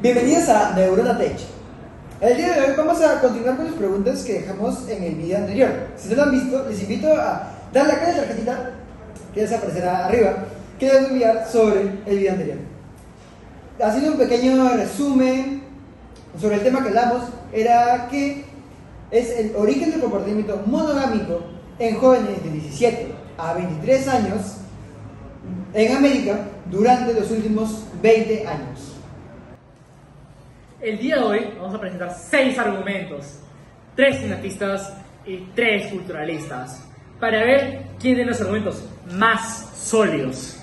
Bienvenidos a Neurona Tech. El día de hoy vamos a continuar con las preguntas que dejamos en el video anterior. Si no lo han visto, les invito a darle a cada tarjetita que les aparecerá arriba, que les voy a enviar sobre el video anterior. Haciendo un pequeño resumen sobre el tema que hablamos, era que es el origen del comportamiento monogámico en jóvenes de 17 a 23 años en América durante los últimos 20 años. El día de hoy vamos a presentar 6 argumentos, 3 cineastas y 3 culturalistas, para ver quién tiene los argumentos más sólidos.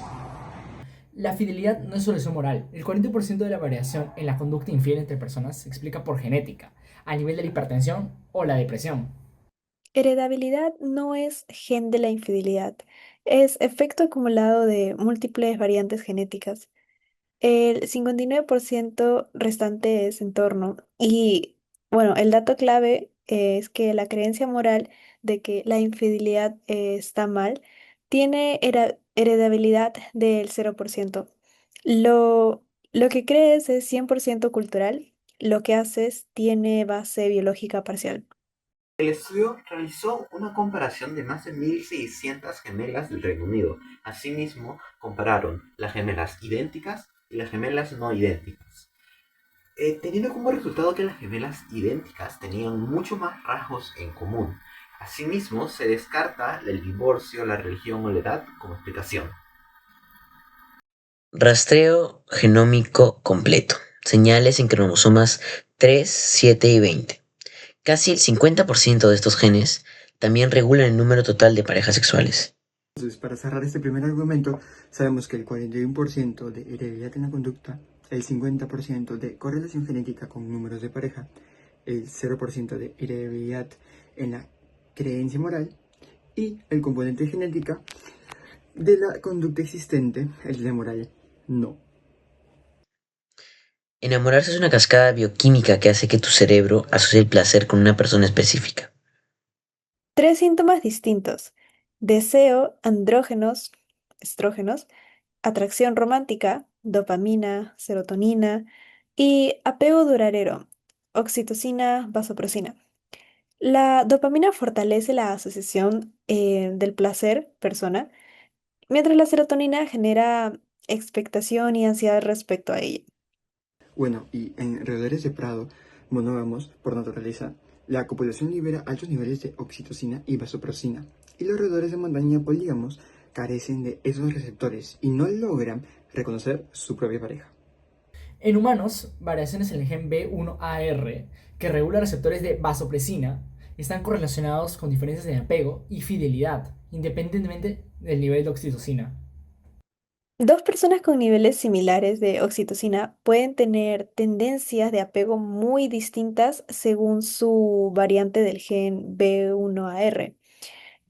La fidelidad no es solución moral. El 40% de la variación en la conducta infiel entre personas se explica por genética, a nivel de la hipertensión o la depresión. Heredabilidad no es gen de la infidelidad, es efecto acumulado de múltiples variantes genéticas. El 59% restante es entorno. Y bueno, el dato clave es que la creencia moral de que la infidelidad está mal tiene heredabilidad del 0%. Lo que crees es 100% cultural, lo que haces tiene base biológica parcial. El estudio realizó una comparación de más de 1.600 gemelas del Reino Unido. Asimismo, compararon las gemelas idénticas y las gemelas no idénticas, teniendo como resultado que las gemelas idénticas tenían mucho más rasgos en común. Asimismo, se descarta el divorcio, la religión o la edad como explicación. Rastreo genómico completo. Señales en cromosomas 3, 7 y 20. Casi el 50% de estos genes también regulan el número total de parejas sexuales. Entonces, para cerrar este primer argumento, sabemos que el 41% de heredabilidad en la conducta, el 50% de correlación genética con números de pareja, el 0% de heredabilidad en la creencia moral y el componente genética de la conducta existente, el de moral no. Enamorarse es una cascada bioquímica que hace que tu cerebro asocie el placer con una persona específica. 3 síntomas distintos: deseo, andrógenos, estrógenos, atracción romántica, dopamina, serotonina, y apego duradero, oxitocina, vasopresina. La dopamina fortalece la asociación del placer, persona, mientras la serotonina genera expectación y ansiedad respecto a ella. Bueno, y en roedores de prado monógamos, por naturaleza, la copulación libera altos niveles de oxitocina y vasopresina, y los roedores de montaña polígamos carecen de esos receptores y no logran reconocer su propia pareja. En humanos, variaciones en el gen B1AR, que regula receptores de vasopresina, están correlacionados con diferencias en apego y fidelidad, independientemente del nivel de oxitocina. 2 personas con niveles similares de oxitocina pueden tener tendencias de apego muy distintas según su variante del gen B1AR.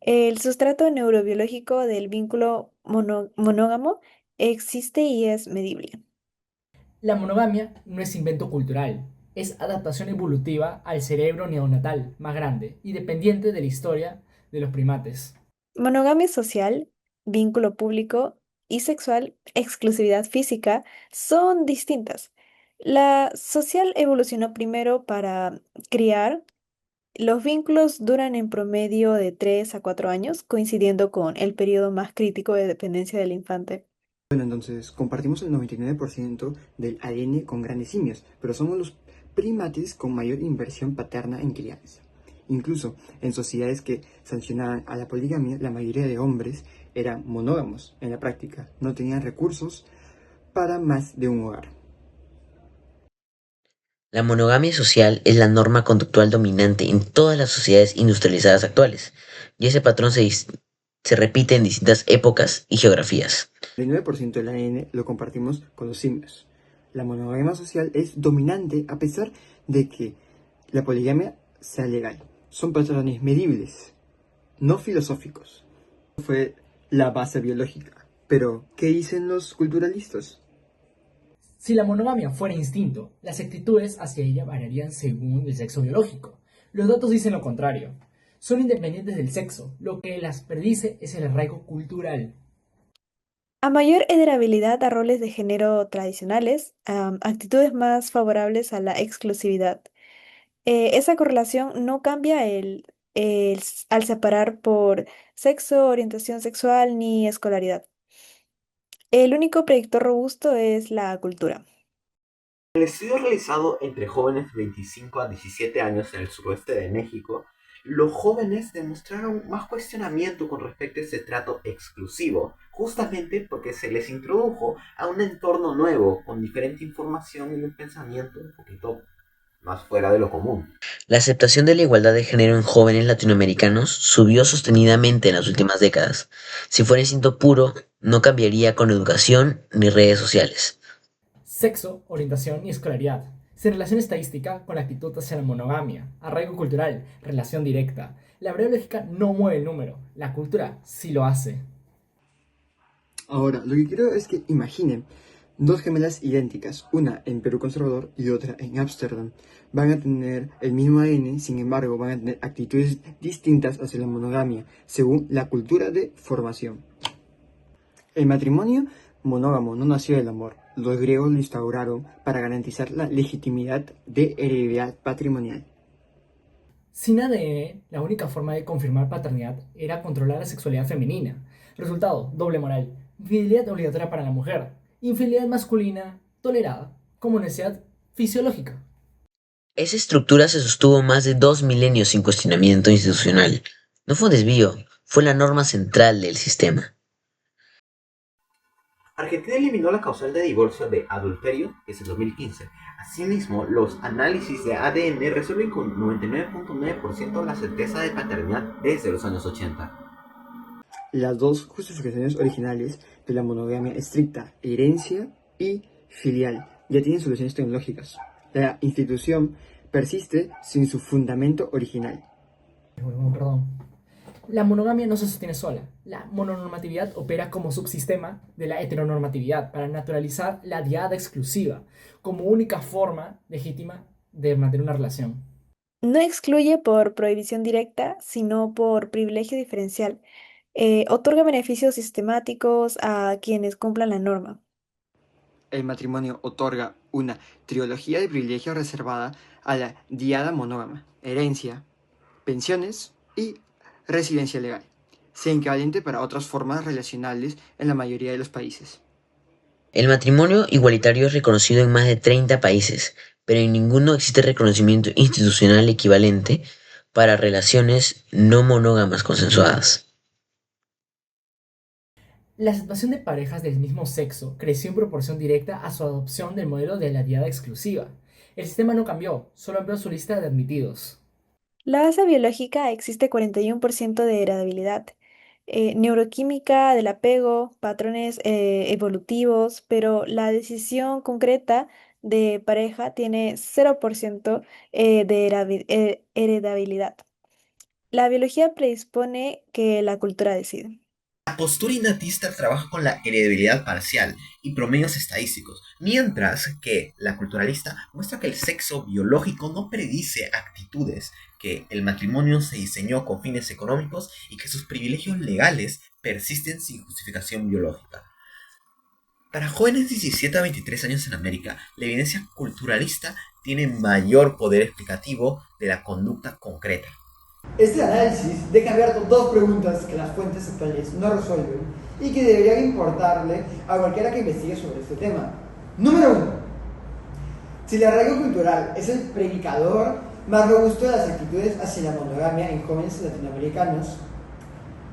El sustrato neurobiológico del vínculo monógamo existe y es medible. La monogamia no es invento cultural, es adaptación evolutiva al cerebro neonatal más grande y dependiente de la historia de los primates. Monogamia social, vínculo público y sexual, exclusividad física, son distintas. La social evolucionó primero para criar. Los vínculos duran en promedio de 3 a 4 años, coincidiendo con el periodo más crítico de dependencia del infante. Bueno, entonces compartimos el 99% del ADN con grandes simios, pero somos los primates con mayor inversión paterna en crianza. Incluso en sociedades que sancionaban a la poligamia, la mayoría de hombres eran monógamos en la práctica, no tenían recursos para más de un hogar. La monogamia social es la norma conductual dominante en todas las sociedades industrializadas actuales, y ese patrón se repite en distintas épocas y geografías. El 9% del ADN lo compartimos con los simios. La monogamia social es dominante a pesar de que la poligamia sea legal. Son patrones medibles, no filosóficos. Fue la base biológica. Pero, ¿qué dicen los culturalistas? Si la monogamia fuera instinto, las actitudes hacia ella variarían según el sexo biológico. Los datos dicen lo contrario. Son independientes del sexo, lo que las predice es el arraigo cultural. A mayor heredabilidad a roles de género tradicionales, actitudes más favorables a la exclusividad. Esa correlación no cambia al separar por sexo, orientación sexual ni escolaridad. El único predictor robusto es la cultura. El estudio realizado entre jóvenes de 25 a 17 años en el suroeste de México, los jóvenes demostraron más cuestionamiento con respecto a ese trato exclusivo, justamente porque se les introdujo a un entorno nuevo, con diferente información y un pensamiento un poquito más fuera de lo común. La aceptación de la igualdad de género en jóvenes latinoamericanos subió sostenidamente en las últimas décadas. Si fuera instinto puro, no cambiaría con educación ni redes sociales. Sexo, orientación y escolaridad. Sin relación estadística con la actitud hacia la monogamia. Arraigo cultural, relación directa. La variable lógica no mueve el número, la cultura sí lo hace. Ahora, lo que quiero es que imaginen dos gemelas idénticas, una en Perú conservador y otra en Ámsterdam. Van a tener el mismo ADN, sin embargo, van a tener actitudes distintas hacia la monogamia, según la cultura de formación. El matrimonio monógamo no nació del amor. Los griegos lo instauraron para garantizar la legitimidad de heredidad patrimonial. Sin ADN, la única forma de confirmar paternidad era controlar la sexualidad femenina. Resultado, doble moral. Infidelidad obligatoria para la mujer. Infidelidad masculina tolerada como necesidad fisiológica. Esa estructura se sostuvo más de 2 milenios sin cuestionamiento institucional. No fue un desvío, fue la norma central del sistema. Argentina eliminó la causal de divorcio de adulterio desde 2015. Asimismo, los análisis de ADN resuelven con 99.9% la certeza de paternidad desde los años 80. Las dos justificaciones originales de la monogamia estricta, herencia y filial, ya tienen soluciones tecnológicas. La institución persiste sin su fundamento original. Perdón. La monogamia no se sostiene sola. La mononormatividad opera como subsistema de la heteronormatividad para naturalizar la diada exclusiva como única forma legítima de mantener una relación. No excluye por prohibición directa, sino por privilegio diferencial. Otorga beneficios sistemáticos a quienes cumplan la norma. El matrimonio otorga una trilogía de privilegios reservada a la diada monógama, herencia, pensiones y residencia legal, sea equivalente para otras formas relacionales en la mayoría de los países. El matrimonio igualitario es reconocido en más de 30 países, pero en ninguno existe reconocimiento institucional equivalente para relaciones no monógamas consensuadas. La aceptación de parejas del mismo sexo creció en proporción directa a su adopción del modelo de la diada exclusiva. El sistema no cambió, solo amplió su lista de admitidos. La base biológica existe 41% de heredabilidad. Neuroquímica del apego, patrones evolutivos, pero la decisión concreta de pareja tiene 0% de heredabilidad. La biología predispone que la cultura decide. La postura innatista trabaja con la heredabilidad parcial y promedios estadísticos, mientras que la culturalista muestra que el sexo biológico no predice actitudes, que el matrimonio se diseñó con fines económicos y que sus privilegios legales persisten sin justificación biológica. Para jóvenes de 17 a 23 años en América, la evidencia culturalista tiene mayor poder explicativo de la conducta concreta. Este análisis deja abiertas dos preguntas que las fuentes actuales no resuelven y que deberían importarle a cualquiera que investigue sobre este tema. Número 1. Si el arraigo cultural es el predicador más robusto de las actitudes hacia la monogamia en jóvenes latinoamericanos,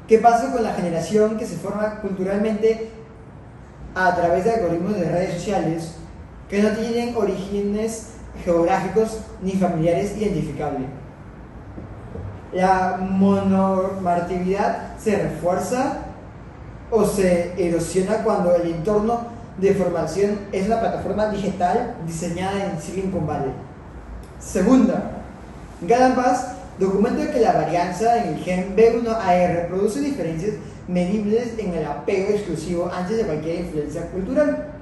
¿qué pasa con la generación que se forma culturalmente a través de algoritmos de redes sociales que no tienen orígenes geográficos ni familiares identificables? ¿La mononormatividad se refuerza o se erosiona cuando el entorno de formación es la plataforma digital diseñada en Silicon Valley? Segunda, Galán Paz documenta que la varianza en el gen B1AR produce diferencias medibles en el apego exclusivo antes de cualquier influencia cultural.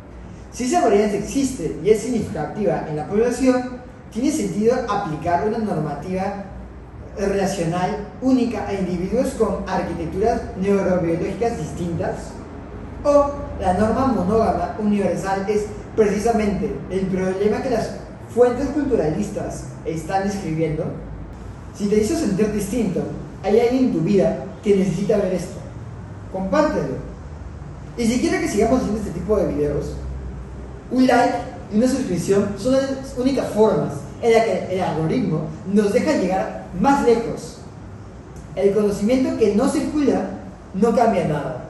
Si esa varianza existe y es significativa en la población, ¿tiene sentido aplicar una normativa relacional única a individuos con arquitecturas neurobiológicas distintas? o la norma monógama universal es precisamente el problema que las fuentes culturalistas están escribiendo? Si te hizo sentir distinto, hay alguien en tu vida que necesita ver esto. Compártelo. Y si quieres que sigamos haciendo este tipo de videos, un like y una suscripción son las únicas formas en las que el algoritmo nos deja llegar más lejos. El conocimiento que no circula no cambia nada.